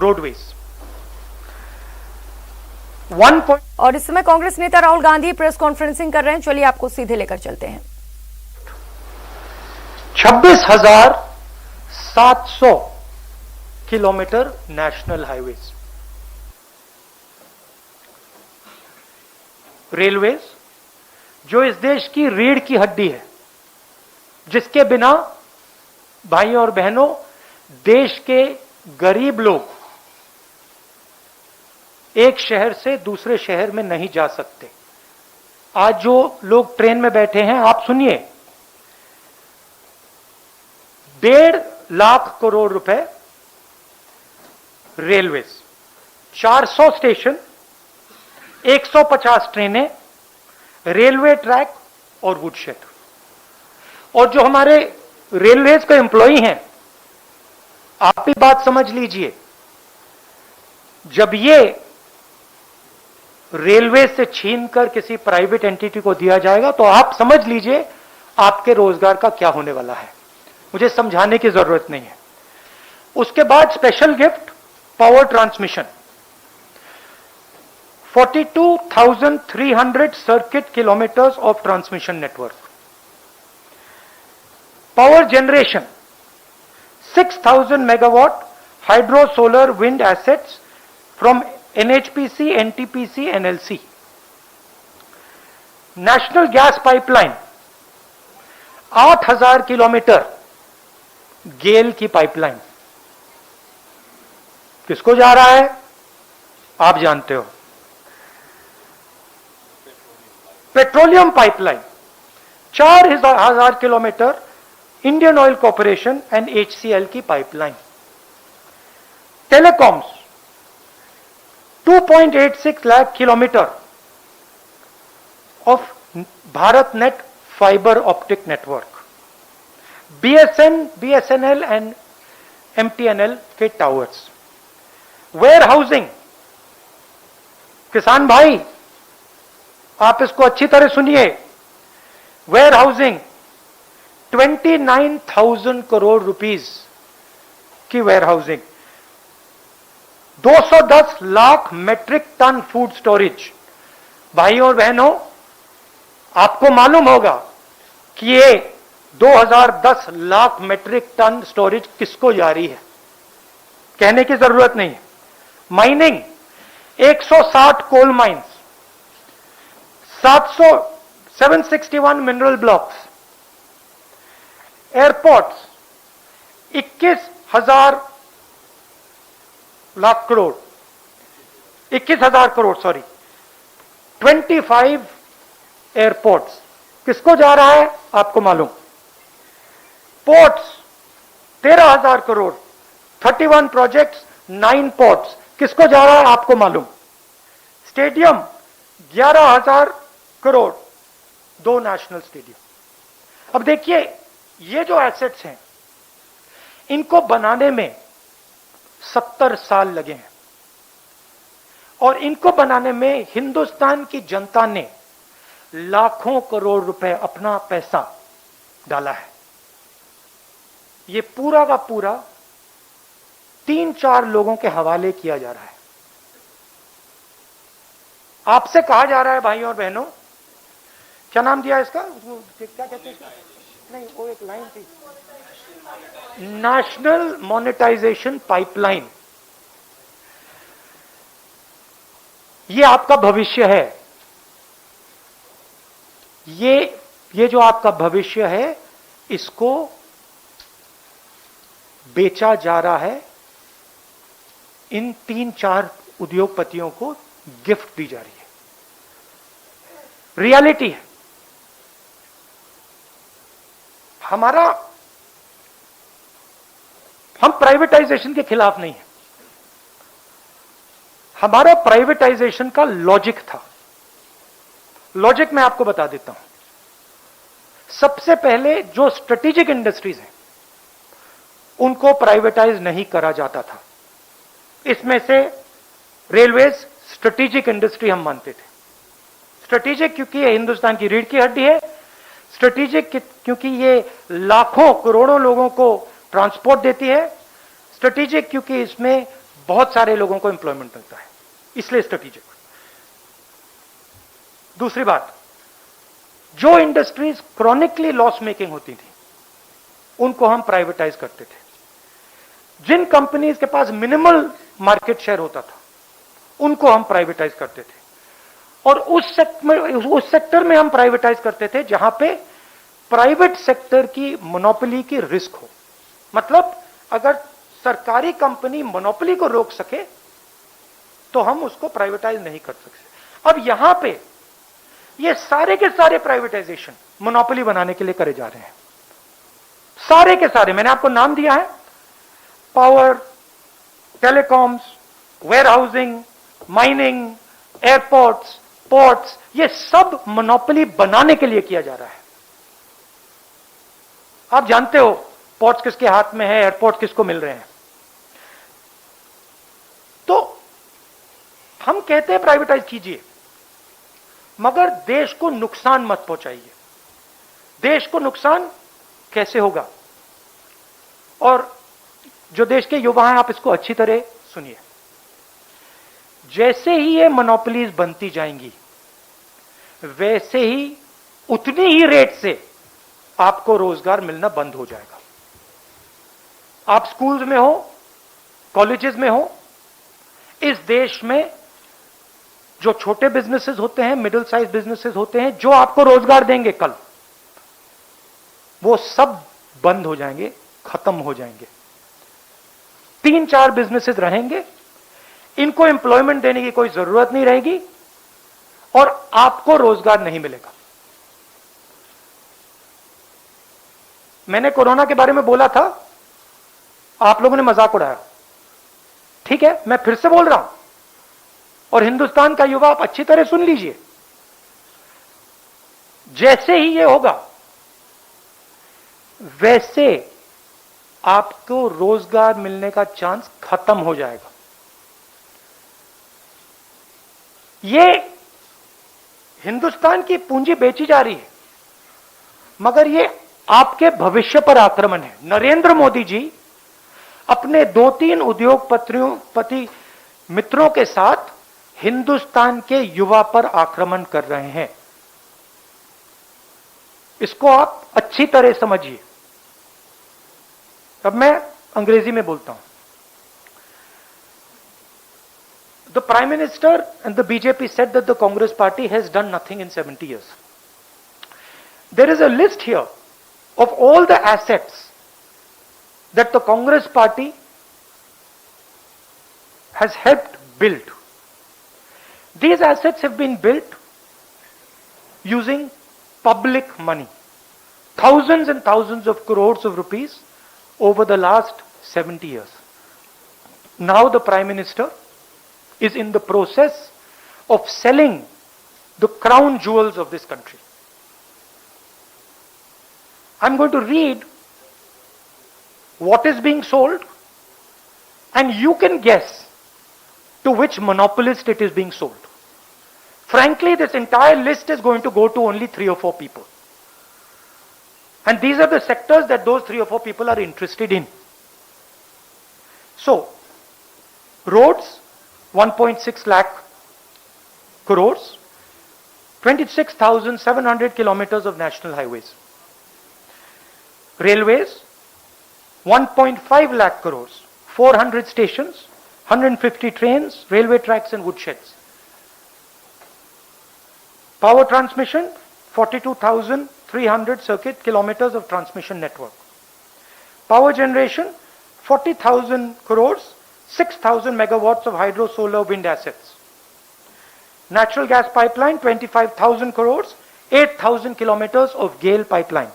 Roadways. और इस समय कांग्रेस नेता राहुल गांधी प्रेस कॉन्फ्रेंसिंग कर रहे हैं, चलिए आपको सीधे लेकर चलते हैं। 26,700 किलोमीटर नेशनल हाईवेज, रेलवेज जो इस देश की रीढ़ की हड्डी है, जिसके बिना भाइयों और बहनों देश के गरीब लोग एक शहर से दूसरे शहर में नहीं जा सकते। आज जो लोग ट्रेन में बैठे हैं, आप सुनिए, 1.5 लाख करोड़ रुपए रेलवेज, 400 स्टेशन, 150 ट्रेनें, रेलवे ट्रैक और वुडशेड। और जो हमारे रेलवेज के एम्प्लॉई हैं, आप भी बात समझ लीजिए, जब ये रेलवे से छीनकर किसी प्राइवेट एंटिटी को दिया जाएगा तो आप समझ लीजिए आपके रोजगार का क्या होने वाला है। मुझे समझाने की जरूरत नहीं है। उसके बाद special gift, power transmission, 42,300 circuit kilometres of transmission network. Power generation, 6,000 megawatt hydro solar wind assets from NHPC, NTPC, NLC. National gas pipeline, 8,000 kilometre GAIL की पाइपलाइन। किसको जा रहा है आप जानते हो। Petroleum pipeline, 4,000 kilometre Indian oil corporation and HCL की pipeline. Telecoms, 2.86 lakh kilometre of Bharat net fibre optic network. BSNL and MTNL के टावर्स। वेयर हाउसिंग, किसान भाई आप इसको अच्छी तरह सुनिए, वेयर हाउसिंग 29,000 करोड़ रुपीस की warehousing, 210 lakh metric ton food storage. भाइयों और बहनों, आपको मालूम होगा कि ये 2010 लाख मेट्रिक टन स्टोरेज किसको जारी है, कहने की जरूरत नहीं है। Mining, 160 coal mines, 761 mineral blocks. Airports, 21,000 crore, 25 airports. किसको जा रहा है आपको मालूम। Ports, 13,000 crore, 31 projects, 9 ports. किसको जा रहा है आपको मालूम। Stadium, 11,000 crore, 2 national stadium. अब देखिए, ये जो एसेट्स हैं, इनको बनाने में 70 साल लगे हैं और इनको बनाने में हिंदुस्तान की जनता ने लाखों करोड़ रुपए अपना पैसा डाला है। ये पूरा का पूरा 3-4 लोगों के हवाले किया जा रहा है। आपसे कहा जा रहा है भाइयों और बहनों, क्या नाम दिया इसका, क्या कहते हैं इसका? नहीं, वो एक लाइन थी, नेशनल मोनेटाइजेशन पाइपलाइन। ये आपका भविष्य है। ये जो आपका भविष्य है, इसको बेचा जा रहा है। इन 3-4 उद्योगपतियों को गिफ्ट दी जा रही है। रियलिटी है। हम प्राइवेटाइजेशन के खिलाफ नहीं है। हमारा प्राइवेटाइजेशन का लॉजिक था। लॉजिक मैं आपको बता देता हूं। सबसे पहले जो स्ट्रेटेजिक इंडस्ट्रीज हैं, उनको प्राइवेटाइज नहीं करा जाता था। इसमें से रेलवेज स्ट्रेटेजिक इंडस्ट्री हम मानते थे। स्ट्रेटेजिक क्योंकि ये हिंदुस्तान की रीढ़ की हड्डी है। स्ट्रेटेजिक क्योंकि ये लाखों करोड़ों लोगों को ट्रांसपोर्ट देती है। स्ट्रेटेजिक क्योंकि इसमें बहुत सारे लोगों को एम्प्लॉयमेंट मिलता है, इसलिए स्ट्रेटेजिक। दूसरी बात, जो इंडस्ट्रीज क्रॉनिकली लॉस मेकिंग होती थी उनको हम प्राइवेटाइज करते थे। जिन कंपनीज के पास मिनिमल मार्केट शेयर होता था उनको हम प्राइवेटाइज करते थे, और उस सेक्टर में हम प्राइवेटाइज करते थे जहां पे प्राइवेट सेक्टर की मोनोपोली की रिस्क हो। मतलब अगर सरकारी कंपनी मोनोपोली को रोक सके तो हम उसको प्राइवेटाइज नहीं कर सकते। अब यहां पे ये सारे के सारे प्राइवेटाइजेशन मोनोपोली बनाने के लिए करे जा रहे हैं, सारे के सारे। मैंने आपको नाम दिया है, power, telecoms, warehousing, mining, airports, ports, ये सब मोनोपोली बनाने के लिए किया जा रहा है। आप जानते हो पोर्ट्स किसके हाथ में है, एयरपोर्ट किसको मिल रहे हैं। तो हम कहते हैं प्राइवेटाइज कीजिए, मगर देश को नुकसान मत पहुंचाइए। देश को नुकसान कैसे होगा? और जो देश के युवा हैं, आप इसको अच्छी तरह सुनिए। जैसे ही ये मोनोपोलीज बनती जाएंगी, वैसे ही उतनी ही रेट से आपको रोजगार मिलना बंद हो जाएगा। आप स्कूल्स में हो, कॉलेजेस में हो, इस देश में जो छोटे बिजनेसेस होते हैं, मिडिल साइज बिजनेसेस होते हैं, जो आपको रोजगार देंगे कल, वो सब बंद हो जाएंगे, खत्म हो जाएंगे। 3-4 बिजनेसेस रहेंगे, इनको एम्प्लॉयमेंट देने की कोई जरूरत नहीं रहेगी और आपको रोजगार नहीं मिलेगा। मैंने कोरोना के बारे में बोला था, आप लोगों ने मजाक उड़ाया, ठीक है, मैं फिर से बोल रहा हूं, और हिंदुस्तान का युवा आप अच्छी तरह सुन लीजिए। जैसे ही ये होगा, वैसे आपको रोजगार मिलने का चांस खत्म हो जाएगा। ये हिंदुस्तान की पूंजी बेची जा रही है, मगर ये आपके भविष्य पर आक्रमण है। नरेंद्र मोदी जी अपने 2-3 उद्योगपति मित्रों के साथ हिंदुस्तान के युवा पर आक्रमण कर रहे हैं। इसको आप अच्छी तरह समझिए। अब मैं अंग्रेजी में बोलता हूं। The Prime Minister and the BJP said that the Congress party has done nothing in 70 years. There is a list here of all the assets that the Congress party has helped build. These assets have been built using public money, thousands and thousands of crores of rupees over the last 70 years. Now the Prime Minister is in the process of selling the crown jewels of this country. I'm going to read what is being sold, and you can guess to which monopolist it is being sold. Frankly, this entire list is going to go to only 3 or 4 people. And these are the sectors that those 3 or 4 people are interested in. So, roads, 1.6 lakh crores, 26,700 kilometers of national highways. Railways, 1.5 lakh crores, 400 stations, 150 trains, railway tracks and woodsheds. Power transmission, 42,300 circuit kilometers of transmission network. Power generation, 40,000 crores, 6,000 megawatts of hydro, solar, wind assets. Natural gas pipeline, 25,000 crores, 8,000 kilometers of GAIL pipeline.